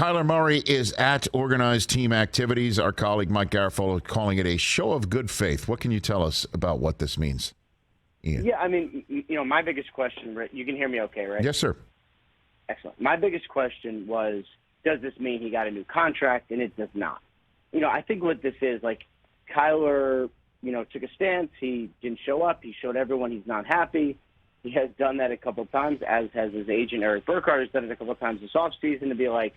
Kyler Murray is at organized team activities. Our colleague Mike Garofalo is calling it a show of good faith. What can you tell us about what this means, Ian? Yeah, I mean, my biggest question, you can hear me okay, right? Yes, sir. Excellent. My biggest question was, does this mean he got a new contract? And it does not. I think what this is, like, Kyler, took a stance. He didn't show up. He showed everyone he's not happy. He has done that a couple of times, as has his agent, Eric Burkhardt, has done it a couple of times this offseason to be like,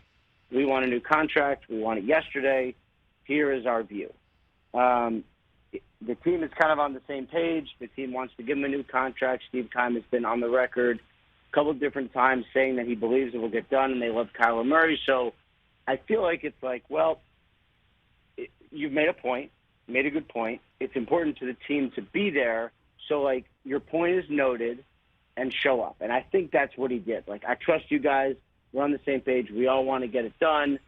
we want a new contract. We want it yesterday. Here is our view. The team is kind of on the same page. The team wants to give him a new contract. Steve Keim has been on the record a couple of different times saying that he believes it will get done, and they love Kyler Murray. So I feel like it's like, well, you've made a point, made a good point. It's important to the team to be there. So, like, your point is noted and show up. And I think that's what he did. Like, I trust you guys. We're on the same page. We all want to get it done.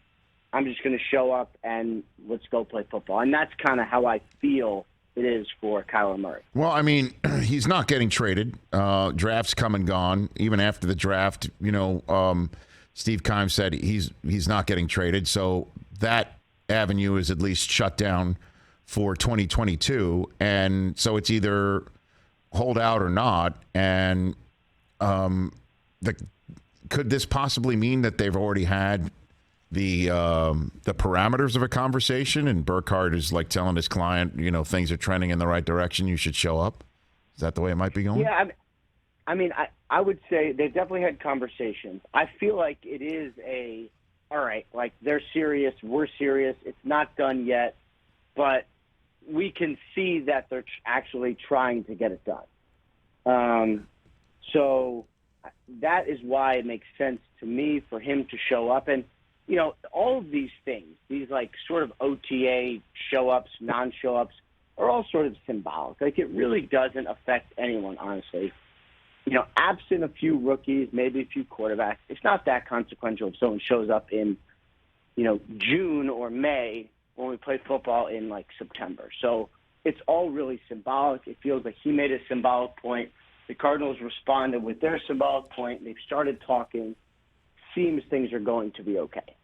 I'm just going to show up and let's go play football. And that's kind of how I feel it is for Kyler Murray. Well, I mean, he's not getting traded. Draft's come and gone. Even after the draft, Steve Keim said he's not getting traded. So that avenue is at least shut down for 2022. And so it's either hold out or not. And could this possibly mean that they've already had the parameters of a conversation, and Burkhardt is like telling his client, things are trending in the right direction, you should show up? Is that the way it might be going? Yeah, I would say they've definitely had conversations. I feel like it is all right, like, they're serious, we're serious, it's not done yet, but we can see that they're actually trying to get it done. So that is why it makes sense to me for him to show up. And, all of these things, these like sort of OTA show-ups, non-show-ups, are all sort of symbolic. Like, it really doesn't affect anyone, honestly. Absent a few rookies, maybe a few quarterbacks, it's not that consequential if someone shows up in, June or May when we play football in, like, September. So it's all really symbolic. It feels like he made a symbolic point. The Cardinals responded with their symbolic point. They've started talking. Seems things are going to be okay.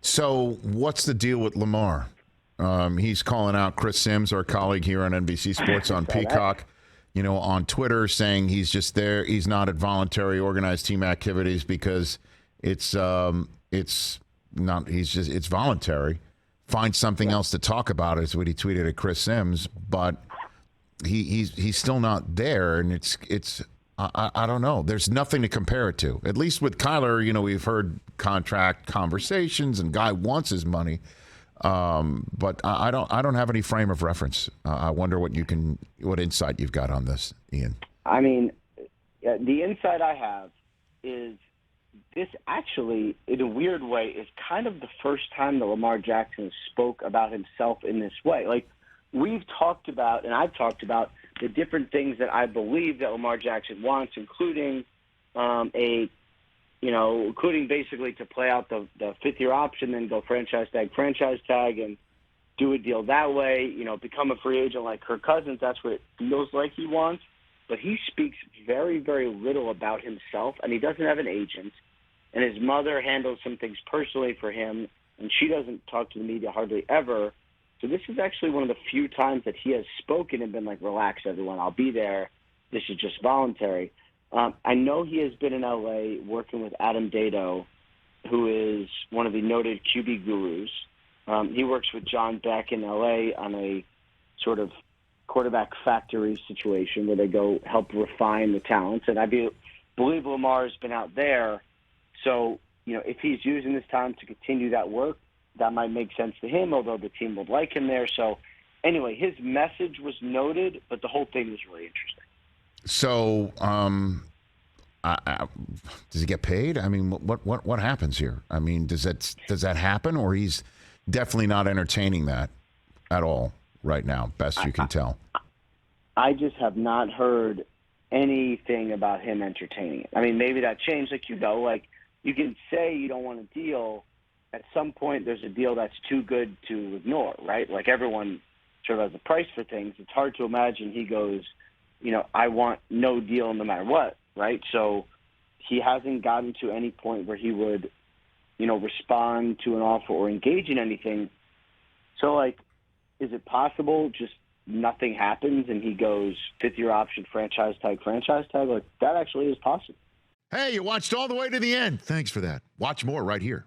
So what's the deal with Lamar? He's calling out Chris Sims, our colleague here on NBC Sports on Peacock, on Twitter, saying he's just there. He's not at voluntary organized team activities because it's voluntary. Find something else to talk about is what he tweeted at Chris Sims, but he's still not there, and it's I don't know. There's nothing to compare it to. At least with Kyler, we've heard contract conversations, and guy wants his money, but I don't have any frame of reference. I wonder what insight you've got on this, Ian. I mean, the insight I have is this actually, in a weird way, is kind of the first time that Lamar Jackson spoke about himself in this way. Like, we've talked about, and I've talked about, the different things that I believe that Lamar Jackson wants, including including basically to play out the fifth-year option, then go franchise tag, and do a deal that way, become a free agent like Kirk Cousins. That's what it feels like he wants. But he speaks very, very little about himself, and he doesn't have an agent. And his mother handles some things personally for him, and she doesn't talk to the media hardly ever. So this is actually one of the few times that he has spoken and been like, relax, everyone, I'll be there. This is just voluntary. I know he has been in L.A. working with Adam Dado, who is one of the noted QB gurus. He works with John Beck in L.A. on a sort of quarterback factory situation where they go help refine the talents. And I believe Lamar has been out there. So, if he's using this time to continue that work, that might make sense to him, although the team would like him there. So, anyway, his message was noted, but the whole thing was really interesting. So, does he get paid? I mean, what happens here? I mean, does that happen, or he's definitely not entertaining that at all right now? Best you can tell. I just have not heard anything about him entertaining it. I mean, maybe that changed. Like you can say you don't want a deal. At some point, there's a deal that's too good to ignore, right? Like, everyone sort of has a price for things. It's hard to imagine he goes, I want no deal no matter what, right? So he hasn't gotten to any point where he would, respond to an offer or engage in anything. So, like, is it possible just nothing happens and he goes fifth-year option, franchise tag? Like, that actually is possible. Hey, you watched all the way to the end. Thanks for that. Watch more right here.